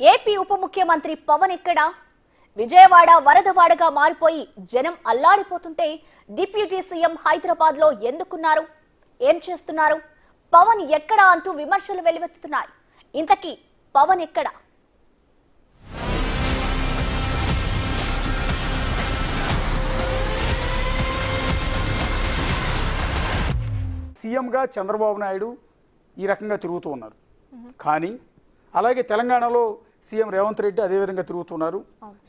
AP ఉప ముఖ్యమంత్రి పవన్ ఎక్కడ? విజయవాడ వరదవాడగా మారిపోయి జనం అల్లాడిపోతుంటే డిప్యూటీ సీఎం హైదరాబాద్ లో ఎందుకున్నారు? ఏం చేస్తున్నారు? పవన్ ఎక్కడా అంటూ విమర్శలు వెల్లువెత్తుతున్నాయి. ఇంతకీ పవన్ ఎక్కడ? సీఎంగా చంద్రబాబు నాయుడు ఈ రకంగా తిరుగుతూ ఉన్నారు. కానీ అలాగే తెలంగాణలో సీఎం రేవంత్ రెడ్డి అదేవిధంగా తిరుగుతున్నారు,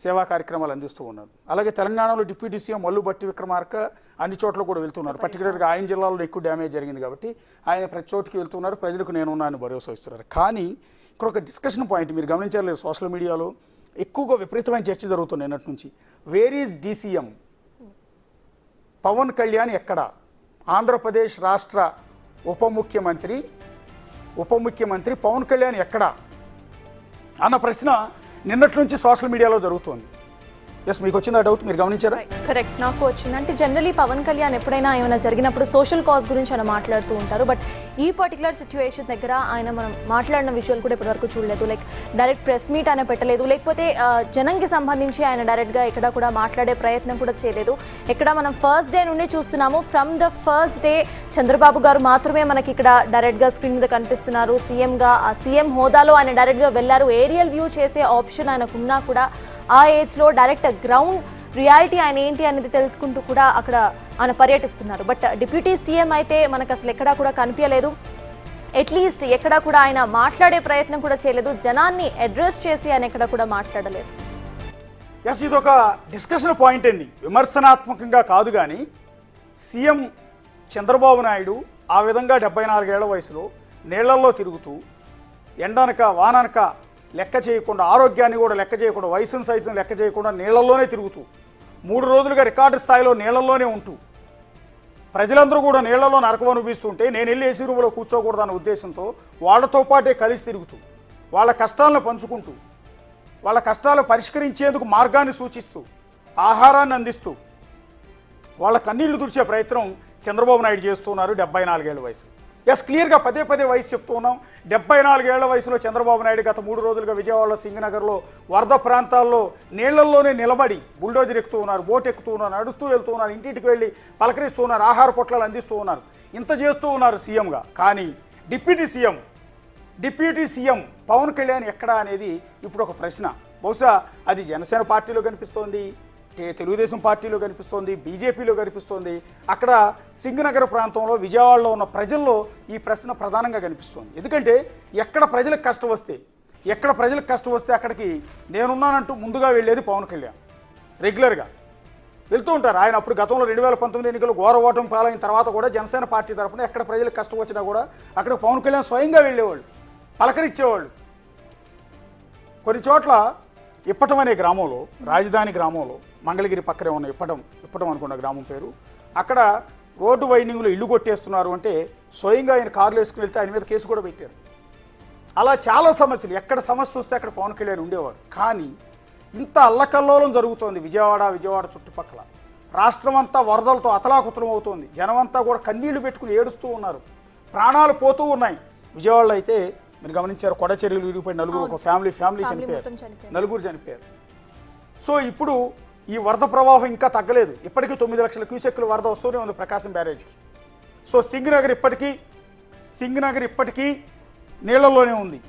సేవా కార్యక్రమాలు అందిస్తూ ఉన్నారు. అలాగే తెలంగాణలో డిప్యూటీ సీఎం మల్లు భట్టి విక్రమార్క అన్ని చోట్ల కూడా వెళ్తున్నారు. పర్టికులర్గా ఆయన జిల్లాలో ఎక్కువ డ్యామేజ్ జరిగింది కాబట్టి ఆయన ప్రతి చోటుకి వెళ్తున్నారు, ప్రజలకు నేనున్నాను భరోసా ఇస్తున్నారు. కానీ ఇక్కడ ఒక డిస్కషన్ పాయింట్ మీరు గమనించలేదు, సోషల్ మీడియాలో ఎక్కువగా విపరీతమైన చర్చ జరుగుతుంది నిన్నటి నుంచి. Where is DCM? Pavan Kalyan ఎక్కడ? ఆంధ్రప్రదేశ్ రాష్ట్ర ఉప ముఖ్యమంత్రి పవన్ కళ్యాణ్ ఎక్కడ అన్న ప్రశ్న నిన్నటి నుంచి సోషల్ మీడియాలో జరుగుతోంది. ఎస్, మీకు వచ్చింది ఆ డౌట్? మీరు గమనించారా? కరెక్ట్, నాకు వచ్చింది. అంటే జనరలీ పవన్ కళ్యాణ్ ఎప్పుడైనా ఏమైనా జరిగినప్పుడు సోషల్ కాజ్ గురించి ఆయన మాట్లాడుతూ ఉంటారు. బట్ ఈ పర్టికులర్ సిచ్యువేషన్ దగ్గర ఆయన మనం మాట్లాడిన విషయాలు కూడా ఇప్పటివరకు చూడలేదు. లైక్ డైరెక్ట్ ప్రెస్ మీట్ ఆయన పెట్టలేదు, లేకపోతే జనంకి సంబంధించి ఆయన డైరెక్ట్గా ఎక్కడ కూడా మాట్లాడే ప్రయత్నం కూడా చేయలేదు. ఇక్కడ మనం ఫస్ట్ డే నుండి చూస్తున్నాము. From the first day Chandrababu గారు మాత్రమే మనకి ఇక్కడ డైరెక్ట్గా స్క్రీన్ మీద కనిపిస్తున్నారు. సీఎంగా ఆ సీఎం హోదాలో ఆయన డైరెక్ట్గా వెళ్ళారు. ఏరియల్ వ్యూ చేసే ఆప్షన్ ఆయనకున్నా కూడా ఆ ఏజ్లో డైరెక్ట్ గ్రౌండ్ రియాలిటీ ఆయన ఏంటి అనేది తెలుసుకుంటూ కూడా అక్కడ ఆయన పర్యటిస్తున్నారు. బట్ డిప్యూటీ సీఎం అయితే మనకు అసలు ఎక్కడా కూడా కనిపించలేదు. అట్లీస్ట్ ఎక్కడా కూడా ఆయన మాట్లాడే ప్రయత్నం కూడా చేయలేదు. జనాన్ని అడ్రస్ చేసి ఆయన ఎక్కడా కూడా మాట్లాడలేదు. ఎస్, ఇది ఒక డిస్కషన్ పాయింట్ అండి, విమర్శనాత్మకంగా కాదు. కానీ సీఎం చంద్రబాబు నాయుడు ఆ విధంగా 74 ఏళ్ల వయసులో నీళ్లల్లో తిరుగుతూ ఎండనక వాననక లెక్క చేయకుండా, ఆరోగ్యాన్ని కూడా లెక్క చేయకుండా, వయసును సైతం లెక్క చేయకుండా నీళ్లలోనే తిరుగుతూ 3 రోజులుగా రికార్డు స్థాయిలో నీళ్లలోనే ఉంటూ ప్రజలందరూ కూడా నీళ్లలో నరకం అనిపిస్తుంటే నేను వెళ్ళి ఏసీ రూమ్లో కూర్చోకూడదన్న ఉద్దేశంతో వాళ్ళతో పాటే కలిసి తిరుగుతూ వాళ్ళ కష్టాలను పంచుకుంటూ వాళ్ళ కష్టాలు పరిష్కరించేందుకు మార్గాన్ని సూచిస్తూ ఆహారాన్ని అందిస్తూ వాళ్ళ కన్నీళ్లు తుడిచే ప్రయత్నం చంద్రబాబు నాయుడు చేస్తున్నారు 74 ఏళ్ల వయసు. ఎస్, క్లియర్గా పదే వయసు చెప్తూ ఉన్నాం. 74 ఏళ్ల వయసులో చంద్రబాబు నాయుడు గత 3 రోజులుగా విజయవాడలో సింగనగర్లో వరద ప్రాంతాల్లో నీళ్లల్లోనే నిలబడి బుల్డోజర్ ఎక్కుతూ ఉన్నారు, బోట్ ఎక్కుతూ ఉన్నారు, నడుస్తూ వెళ్తూ ఉన్నారు, ఇంటింటికి వెళ్ళి పలకరిస్తూ ఉన్నారు, ఆహార పొట్లాలు అందిస్తూ ఉన్నారు. ఇంత చేస్తూ ఉన్నారు సీఎంగా. కానీ డిప్యూటీ సీఎం పవన్ కళ్యాణ్ ఎక్కడా అనేది ఇప్పుడు ఒక ప్రశ్న. బహుశా అది జనసేన పార్టీలో కనిపిస్తోంది, తెలుగుదేశం పార్టీలో కనిపిస్తోంది, బీజేపీలో కనిపిస్తోంది. అక్కడ సింగనగర్ ప్రాంతంలో విజయవాడలో ఉన్న ప్రజల్లో ఈ ప్రశ్న ప్రధానంగా కనిపిస్తోంది. ఎందుకంటే ఎక్కడ ప్రజలకు కష్టం వస్తే అక్కడికి నేనున్నానంటూ ముందుగా వెళ్ళేది పవన్ కళ్యాణ్. రెగ్యులర్గా వెళ్తూ ఉంటారు ఆయన. అప్పుడు గతంలో 2019 ఎన్నికలు ఘోర ఓటమి పాలైన తర్వాత కూడా జనసేన పార్టీ తరఫున ఎక్కడ ప్రజలకు కష్టం వచ్చినా కూడా అక్కడ పవన్ కళ్యాణ్ స్వయంగా వెళ్ళేవాళ్ళు, పలకరించేవాళ్ళు. కొన్ని చోట్ల ఇప్పటం అనే గ్రామంలో, రాజధాని గ్రామంలో, మంగళగిరి పక్కనే ఉన్న ఇప్పటం అనుకున్న గ్రామం పేరు, అక్కడ రోడ్డు వైండింగ్లో ఇల్లు కొట్టేస్తున్నారు అంటే స్వయంగా ఆయన కారులో వేసుకుని వెళ్తే ఆయన మీద కేసు కూడా పెట్టారు. అలా చాలా సమస్యలు, ఎక్కడ సమస్య వస్తే అక్కడ పవన్ కళ్యాణ్ ఉండేవారు. కానీ ఇంత అల్లకల్లోలం జరుగుతోంది విజయవాడ చుట్టుపక్కల. రాష్ట్రం అంతా వరదలతో అతలాకుతలం అవుతోంది. జనమంతా కూడా కన్నీళ్లు పెట్టుకుని ఏడుస్తూ ఉన్నారు, ప్రాణాలు పోతూ ఉన్నాయి. విజయవాడలో అయితే మీరు గమనించారు, కొడచెరువులు విరిగిపోయి ఒక ఫ్యామిలీ చనిపోయారు, 4 చనిపోయారు. సో ఇప్పుడు ఈ వరద ప్రవాహం ఇంకా తగ్గలేదు. ఇప్పటికీ 9 లక్షల క్యూసెక్కుల వరద వస్తూనే ఉంది ప్రకాశం బ్యారేజ్కి. సో సింగనగర్ ఇప్పటికీ నీళ్లలోనే ఉంది.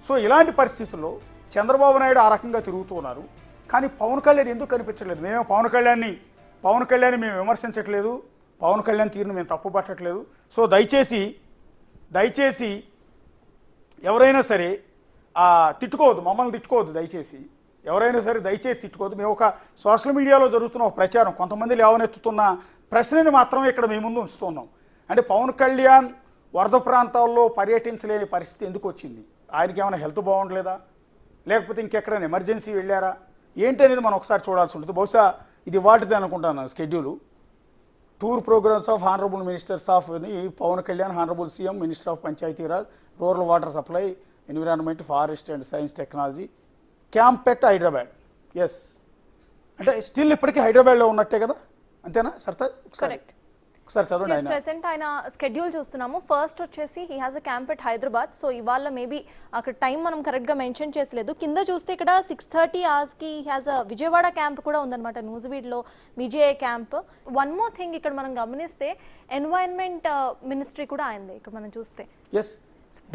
సో ఇలాంటి పరిస్థితుల్లో చంద్రబాబు నాయుడు ఆ రకంగా తిరుగుతూ ఉన్నారు. కానీ పవన్ కళ్యాణ్ ఎందుకు కనిపించట్లేదు? మేము పవన్ కళ్యాణ్ని మేము విమర్శించట్లేదు, పవన్ కళ్యాణ్ తీరును మేము తప్పు పట్టట్లేదు. సో దయచేసి ఎవరైనా సరే తిట్టుకోవద్దు, మమ్మల్ని తిట్టుకోవద్దు. ఎవరైనా సరే దయచేసి తిట్టుకోవద్దు. మేము ఒక సోషల్ మీడియాలో జరుగుతున్న ఒక ప్రచారం, కొంతమంది లేవనెత్తుతున్న ప్రశ్నని మాత్రమే ఇక్కడ మేము ముందు ఉంచుతున్నాం. అంటే పవన్ కళ్యాణ్ వరద ప్రాంతాల్లో పర్యటించలేని పరిస్థితి ఎందుకు వచ్చింది? ఆయనకి ఏమైనా హెల్త్ బాగుండలేదా, లేకపోతే ఇంకెక్కడైనా ఎమర్జెన్సీ వెళ్ళారా ఏంటి అనేది మనం ఒకసారి చూడాల్సి ఉంటుంది. బహుశా ఇది వాటిదే అనుకుంటాను schedule. Tour programmes of honourable ministers of Pawan Kalyan, honourable CM, minister of Panchayati Raj, rural water supply, environment, forest and science technology, camp at Hyderabad. Yes, అంటే స్టిల్ ఇప్పటికీ హైదరాబాద్లో ఉన్నట్టే కదా, అంతేనా సర్తాజ్? కరెక్ట్. ఒకసారి చదవండి ఆయన. ప్రెసెంట్ ఆయన స్కెడ్యూల్ చూస్తున్నాము. ఫస్ట్ వచ్చేసి he has a camp at Hyderabad. So ఇవాళ మేబీ అక్కడ టైం మనం కరెక్ట్గా మెన్షన్ చేసలేదు. కింద చూస్తే ఇక్కడ 6:30 hours-కి he has a Vijayawada camp కూడా ఉందన్నమాట, న్యూజివీడ్లో Vijaya camp. One more thing ఇక్కడ మనం గమనిస్తే ఎన్వైరన్మెంట్ మినిస్ట్రీ కూడా అయింది ఇక్కడ మనం చూస్తే. ఎస్,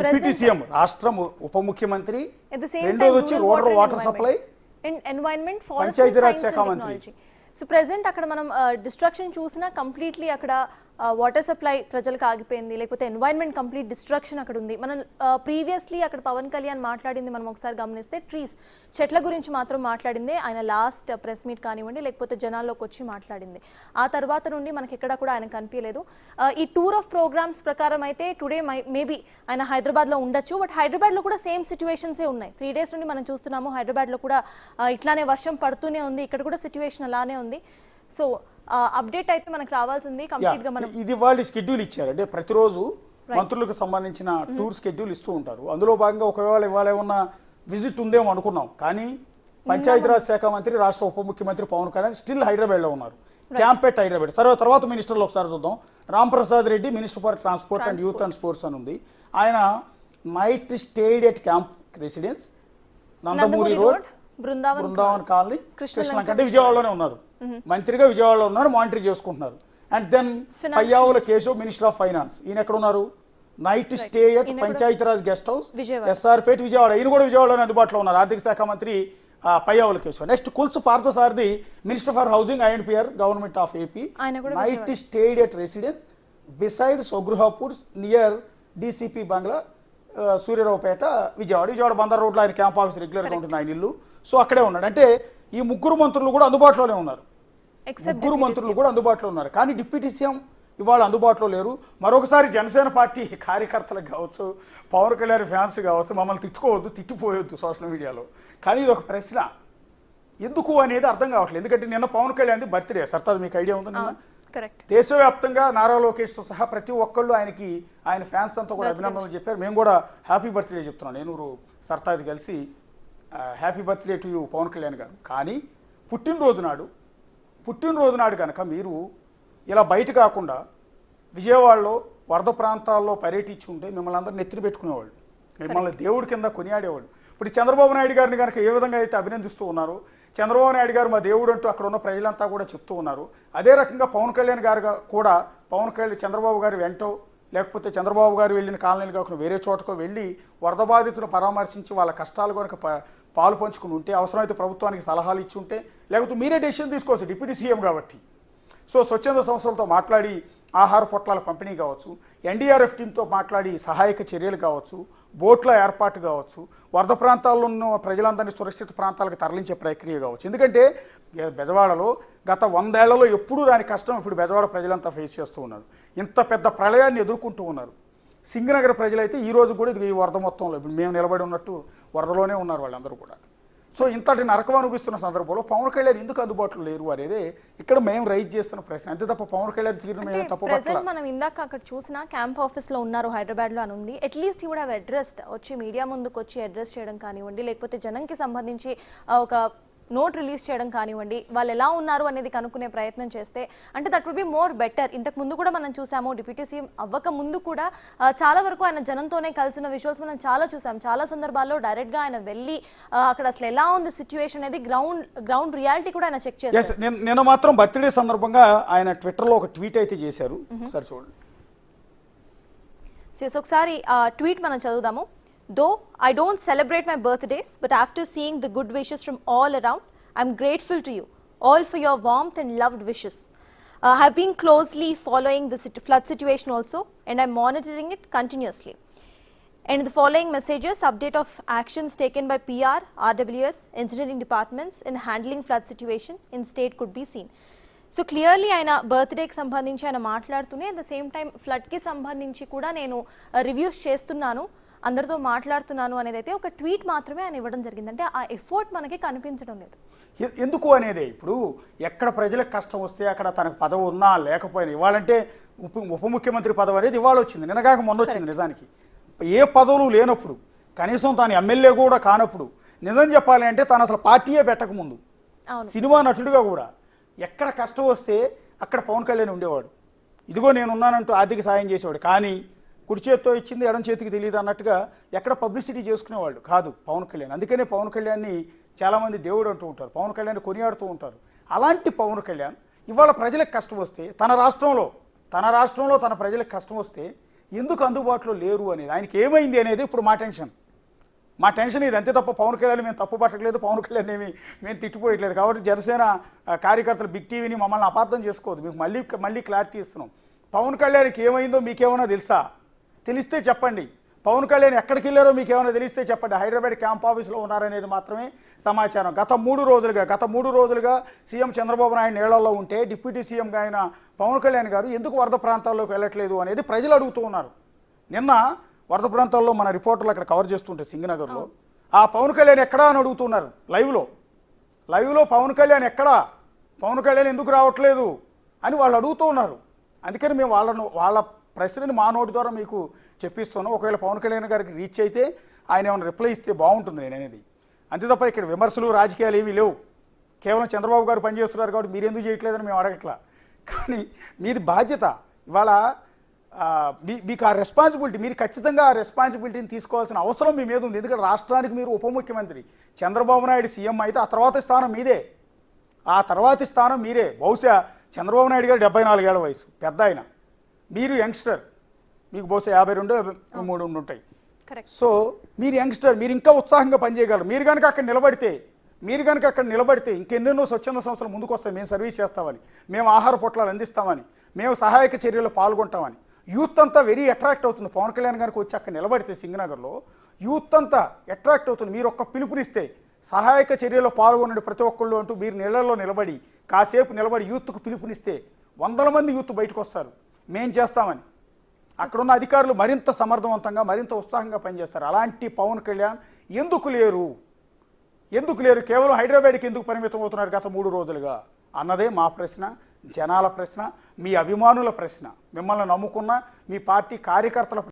డిప్యూటీ సీఎం రాష్ట్రం ఉప ముఖ్యమంత్రి, At the same రెండోది time, వచ్చి rural rural water water and supply, environment, Panchayati Raj శాఖ మంత్రి. సో ప్రెసెంట్ అక్కడ మనం డిస్ట్రక్షన్ చూసినా కంప్లీట్లీ అక్కడ వాటర్ సప్లై ప్రజలకు ఆగిపోయింది, లేకపోతే ఎన్వైరన్మెంట్ కంప్లీట్ డిస్ట్రక్షన్ అక్కడ ఉంది. మనం ప్రీవియస్లీ అక్కడ పవన్ కళ్యాణ్ మాట్లాడింది మనం ఒకసారి గమనిస్తే ట్రీస్, చెట్ల గురించి మాత్రం మాట్లాడింది ఆయన లాస్ట్ ప్రెస్ మీట్ కానివ్వండి, లేకపోతే జనాల్లోకి వచ్చి మాట్లాడింది. ఆ తర్వాత నుండి మనకి ఎక్కడ కూడా ఆయన కనిపించలేదు. ఈ టూర్ ఆఫ్ ప్రోగ్రామ్స్ ప్రకారం అయితే టుడే మేబీ ఆయన హైదరాబాద్లో ఉండొచ్చు, బట్ హైదరాబాద్లో కూడా సేమ్ సిచ్యువేషన్సే ఉన్నాయి. 3 days నుండి మనం చూస్తున్నాము హైదరాబాద్లో కూడా ఇట్లానే వర్షం పడుతూనే ఉంది, ఇక్కడ కూడా సిచ్యువేషన్ అలానే ఉంది. సో అప్డేట్ అయితే మనకు రావాల్సింది కంప్లీట్ గా. మనం ఇది వాళ్ళు షెడ్యూల్ ఇచ్చారు, అంటే ప్రతిరోజు మంత్రులకు సంబంధించిన టూర్ షెడ్యూల్ ఇస్తూ ఉంటారు. అందులో భాగంగా ఒకవేళ ఇవాళ ఏమన్నా విజిట్ ఉందేమో అనుకున్నాం, కానీ పంచాయతీరాజ్ శాఖ మంత్రి, రాష్ట్ర ఉప ముఖ్యమంత్రి పవన్ కళ్యాణ్ స్టిల్ హైదరాబాద్లో ఉన్నారు, క్యాంప్ ఎట్ హైదరాబాద్. సరే, తర్వాత మినిస్టర్లు ఒకసారి చూద్దాం. Ramprasad Reddy minister for transport and youth and sports అని ఉంది. ఆయన night stayed at camp residence, Nandamuri road, Brindavan colony, Krishnalanka, అంటే విజయవాడలోనే ఉన్నారు. మంత్రిగా విజయవాడలో ఉన్నారు, మానిటర్ చేసుకుంటున్నారు. And then Payyavula Keshav minister of finance, ఈయన ఎక్కడ ఉన్నారు? Night stay at Panchayati Raj guest house, SR Pet, Vijayawada. ఈయన కూడా విజయవాడలోనే అందుబాటులో ఉన్నారు, ఆర్థిక శాఖ మంత్రి Payyavula Keshav. Next Kolusu Parthasarathy minister for housing INPR government of AP, night stayed at residence beside సొగృహాపూర్ near DCP bungalow, Suryaraopeta, Vijayawada Bandar రోడ్లో ఆయన క్యాంప్ ఆఫీస్ రెగ్యులర్గా ఉంటుంది, ఆయన ఇల్లు. సో అక్కడే ఉన్నాడు. అంటే ఈ ముగ్గురు మంత్రులు కూడా అందుబాటులోనే ఉన్నారు, కానీ డిప్యూటీ సీఎం ఇవాళ అందుబాటులో లేరు. మరొకసారి జనసేన పార్టీ కార్యకర్తలకు కావచ్చు, పవన్ కళ్యాణ్ ఫ్యాన్స్ కావచ్చు, మమ్మల్ని తిట్టుకోవద్దు, తిట్టిపోయొద్దు సోషల్ మీడియాలో. కానీ ఇది ఒక ప్రశ్న, ఎందుకు అనేది అర్థం కావట్లేదు. ఎందుకంటే నిన్న పవన్ కళ్యాణ్ బర్త్డే, సర్తాజ్ మీకు ఐడియా ఉంది నిన్న? దేశవ్యాప్తంగా నారా లోకేష్తో సహా ప్రతి ఒక్కళ్ళు ఆయన ఫ్యాన్స్ అంతా కూడా అభినందనలు చెప్పారు. మేము కూడా హ్యాపీ బర్త్డే చెప్తున్నాం, నేను సర్తాజ్ కలిసి happy birthday to you Pavan Kalyan గారు. కానీ పుట్టినరోజు నాడు కనుక మీరు ఇలా బయట కాకుండా విజయవాడలో వరద ప్రాంతాల్లో పర్యటించి ఉంటే మిమ్మల్ని అందరూ నెత్తిన పెట్టుకునేవాళ్ళు, మిమ్మల్ని దేవుడి కింద కొనియాడేవాళ్ళు. ఇప్పుడు చంద్రబాబు నాయుడు గారిని కనుక ఏ విధంగా అయితే అభినందిస్తూ ఉన్నారో, చంద్రబాబు నాయుడు గారు మా దేవుడు అంటూ అక్కడ ఉన్న ప్రజలంతా కూడా చెప్తూ ఉన్నారు, అదే రకంగా పవన్ కళ్యాణ్ గారు కూడా చంద్రబాబు గారు వెంటో, లేకపోతే చంద్రబాబు గారు వెళ్ళిన కాలనీలు కాకుండా వేరే చోటకో వెళ్ళి వరద బాధితులను పరామర్శించి వాళ్ళ కష్టాలు కనుక పాలు పంచుకుని ఉంటే, అవసరమైతే ప్రభుత్వానికి సలహాలు ఇచ్చి ఉంటే, లేకపోతే మీరే డెసిషన్ తీసుకోవచ్చు డిప్యూటీ సీఎం కాబట్టి. సో స్వచ్ఛంద సంస్థలతో మాట్లాడి ఆహార పొట్లాల పంపిణీ కావచ్చు, ఎన్డీఆర్ఎఫ్ టీంతో మాట్లాడి సహాయక చర్యలు కావచ్చు, బోట్ల ఏర్పాటు కావచ్చు, వరద ప్రాంతాల్లో ఉన్న ప్రజలందరినీ సురక్షిత ప్రాంతాలకు తరలించే ప్రక్రియ కావచ్చు. ఎందుకంటే బెజవాడలో గత 100 ఏళ్లలో ఎప్పుడూ రాని కష్టం ఇప్పుడు బెజవాడ ప్రజలంతా ఫేస్ చేస్తూ ఉన్నారు. ఇంత పెద్ద ప్రళయాన్ని ఎదుర్కొంటూ ఉన్నారు. సింగనగర్ ప్రజలైతే ఈ రోజు కూడా ఈ వరద మొత్తంలో ఇప్పుడు మేము నిలబడి ఉన్నట్టు వరదలోనే ఉన్నారు వాళ్ళందరూ కూడా. సో ఇంతటి నరకం అనిపిస్తున్న సందర్భంలో పవన్ కళ్యాణ్ ఎందుకు అందుబాటులో లేరు అనేది ఇక్కడ మేము రైజ్ చేస్తున్న ప్రశ్న. అంతే తప్ప పవన్ కళ్యాణ్ తీరు తప్పు. మనం ఇందాక అక్కడ చూసిన క్యాంప్ ఆఫీస్ లో ఉన్నారు హైదరాబాద్ లో అని ఉంది. అట్లీస్ట్ ఈ వుడ్ హావ్ అడ్రస్డ్, వచ్చి మీడియా ముందుకు వచ్చి అడ్రస్ చేయడం కానివ్వండి, లేకపోతే జనంకి సంబంధించి ఒక నోట్ రిలీజ్ చేయడం కానివ్వండి, వాళ్ళు ఎలా ఉన్నారు అనేది కనుక్కునే ప్రయత్నం చేస్తే అంటే that would be more better. ఇంతకు ముందు కూడా మనం చూసాము, డిప్యూటీ సీఎం అవ్వక ముందు కూడా చాలా వరకు ఆయన జనంతోనే కలిసిన విజువల్స్ మనం చాలా చూసాం. చాలా సందర్భాల్లో డైరెక్ట్గా ఆయన వెళ్ళి అక్కడ అసలు ఎలా ఉంది సిచ్యువేషన్ అనేది గ్రౌండ్ రియాలిటీ కూడా ఆయన చెక్ చేశారు. నేను మాత్రం బర్త్డే సందర్భంగా ఆయన ట్విట్టర్లో ఒక ట్వీట్ అయితే చేశారు, ఒకసారి చూడండి. ఒకసారి ట్వీట్ మనం చదువుదాము. Though I don't celebrate my birthdays, but after seeing the good wishes from all around, I'm grateful to you all for your warmth and loved wishes. I have been closely following the flood situation also, and I'm monitoring it continuously. And the following messages, update of actions taken by PR, RWS, engineering departments in handling flood situation in state could be seen. So clearly ఆయన బర్త్డేకి సంబంధించి ఆయన మాట్లాడుతూనే at the same time ఫ్లడ్కి సంబంధించి కూడా నేను reviews చేస్తున్నాను, అందరితో మాట్లాడుతున్నాను అనేది అయితే ఒక ట్వీట్ మాత్రమే ఆయన ఇవ్వడం జరిగింది. అంటే ఆ ఎఫర్ట్ మనకి కనిపించడం లేదు. ఎందుకు అనేది ఇప్పుడు ఎక్కడ ప్రజలకు కష్టం వస్తే అక్కడ తనకు పదవి ఉన్నా లేకపోయినా, ఇవాళంటే ఉప ముఖ్యమంత్రి పదవి అనేది ఇవాళ వచ్చింది, నిన్నగాక మొన్న వచ్చింది. నిజానికి ఏ పదవులు లేనప్పుడు, కనీసం తాను ఎమ్మెల్యే కూడా కానప్పుడు, నిజం చెప్పాలి అంటే తను అసలు పార్టీయే పెట్టకముందు సినిమా నటుడిగా కూడా ఎక్కడ కష్టం వస్తే అక్కడ పవన్ కళ్యాణ్ ఉండేవాడు. ఇదిగో నేనున్నానంటూ ఆర్థిక సాయం చేసేవాడు. కానీ కుడి చేతితో ఇచ్చింది ఎడం చేతికి తెలియదు అన్నట్టుగా ఎక్కడ పబ్లిసిటీ చేసుకునేవాళ్ళు కాదు పవన్ కళ్యాణ్. అందుకనే పవన్ కళ్యాణ్ని చాలామంది దేవుడు అంటూ ఉంటారు, పవన్ కళ్యాణ్ కొనియాడుతూ ఉంటారు. అలాంటి పవన్ కళ్యాణ్ ఇవాళ ప్రజలకు కష్టం వస్తే తన రాష్ట్రంలో తన ప్రజలకు కష్టం వస్తే ఎందుకు అందుబాటులో లేరు అనేది, ఆయనకి ఏమైంది అనేది ఇప్పుడు మా టెన్షన్ ఇది అంతే తప్ప పవన్ కళ్యాణ్ మేము తప్పు పట్టట్లేదు, పవన్ కళ్యాణ్ మేము తిట్టుకోవట్లేదు. కాబట్టి జనసేన కార్యకర్తలు బిగ్ టీవీని మమ్మల్ని అపార్థం చేసుకోవద్దు, మీకు మళ్ళీ క్లారిటీ ఇస్తున్నాం. పవన్ కళ్యాణ్కి ఏమైందో మీకేమైనా తెలుసా? తెలిస్తే చెప్పండి. పవన్ కళ్యాణ్ ఎక్కడికి వెళ్ళారో మీకు ఏమైనా తెలిస్తే చెప్పండి. హైదరాబాద్ క్యాంప్ ఆఫీస్లో ఉన్నారనేది మాత్రమే సమాచారం. గత మూడు రోజులుగా సీఎం చంద్రబాబు నాయుడు నీళ్లలో ఉంటే డిప్యూటీ సీఎంగా అయిన పవన్ కళ్యాణ్ గారు ఎందుకు వరద ప్రాంతాల్లోకి వెళ్ళట్లేదు అనేది ప్రజలు అడుగుతూ ఉన్నారు. నిన్న వరద ప్రాంతాల్లో మన రిపోర్టర్లు అక్కడ కవర్ చేస్తుంటే సింగనగర్లో ఆ పవన్ కళ్యాణ్ ఎక్కడా అని అడుగుతున్నారు. లైవ్లో పవన్ కళ్యాణ్ ఎక్కడా, పవన్ కళ్యాణ్ ఎందుకు రావట్లేదు అని వాళ్ళు అడుగుతూ ఉన్నారు. అందుకని మేము వాళ్ళ ప్రశ్నని మా నోటి ద్వారా మీకు చెప్పిస్తున్నాం. ఒకవేళ పవన్ కళ్యాణ్ గారికి రీచ్ అయితే ఆయన ఏమైనా రిప్లై ఇస్తే బాగుంటుంది నేను అనేది. అంతే తప్ప ఇక్కడ విమర్శలు రాజకీయాలు ఏమీ లేవు. కేవలం చంద్రబాబు గారు పనిచేస్తున్నారు కాబట్టి మీరు ఎందుకు చేయట్లేదని మేము అడగట్లా. కానీ మీది బాధ్యత. ఇవాళ మీకు ఆ రెస్పాన్సిబిలిటీ, మీరు ఖచ్చితంగా ఆ రెస్పాన్సిబిలిటీని తీసుకోవాల్సిన అవసరం మీ మీద ఉంది. ఎందుకంటే రాష్ట్రానికి మీరు ఉప ముఖ్యమంత్రి, చంద్రబాబు నాయుడు సీఎం అయితే ఆ తర్వాతి స్థానం మీరే. బహుశా చంద్రబాబు నాయుడు గారు 74 ఏళ్ల వయసు, పెద్ద ఆయన, మీరు యంగ్స్టర్, మీకు బహుశా 52, 53 ఉంటాయి. సో మీరు యంగ్స్టర్, మీరు ఇంకా ఉత్సాహంగా పనిచేయగలరు. మీరు కనుక అక్కడ నిలబడితే ఇంకెన్నెన్నో స్వచ్ఛంద సంస్థలు ముందుకు వస్తాయి. మేము సర్వీస్ చేస్తామని, మేము ఆహార పొట్లాలు అందిస్తామని, మేము సహాయక చర్యలు పాల్గొంటామని. యూత్ అంతా వెరీ అట్రాక్ట్ అవుతుంది. పవన్ కళ్యాణ్ గారికి వచ్చి అక్కడ నిలబడితే సింగనగర్లో యూత్ అంతా అట్రాక్ట్ అవుతుంది. మీరు ఒక్క పిలుపునిస్తే సహాయక చర్యలో పాల్గొనండి ప్రతి ఒక్కళ్ళు అంటూ మీరు నీళ్లలో నిలబడి కాసేపు నిలబడి యూత్కు పిలుపునిస్తే 100 మంది యూత్ బయటకు వస్తారు, మేం చేస్తామని. అక్కడున్న అధికారులు మరింత సమర్థవంతంగా మరింత ఉత్సాహంగా పనిచేస్తారు. అలాంటి పవన్ కళ్యాణ్ ఎందుకు లేరు? కేవలం హైదరాబాద్కి ఎందుకు పరిమితం అవుతున్నారు గత 3 రోజులుగా అన్నదే మా ప్రశ్న, జనాల ప్రశ్న, మీ అభిమానుల ప్రశ్న, మిమ్మల్ని నమ్ముకున్న మీ పార్టీ కార్యకర్తల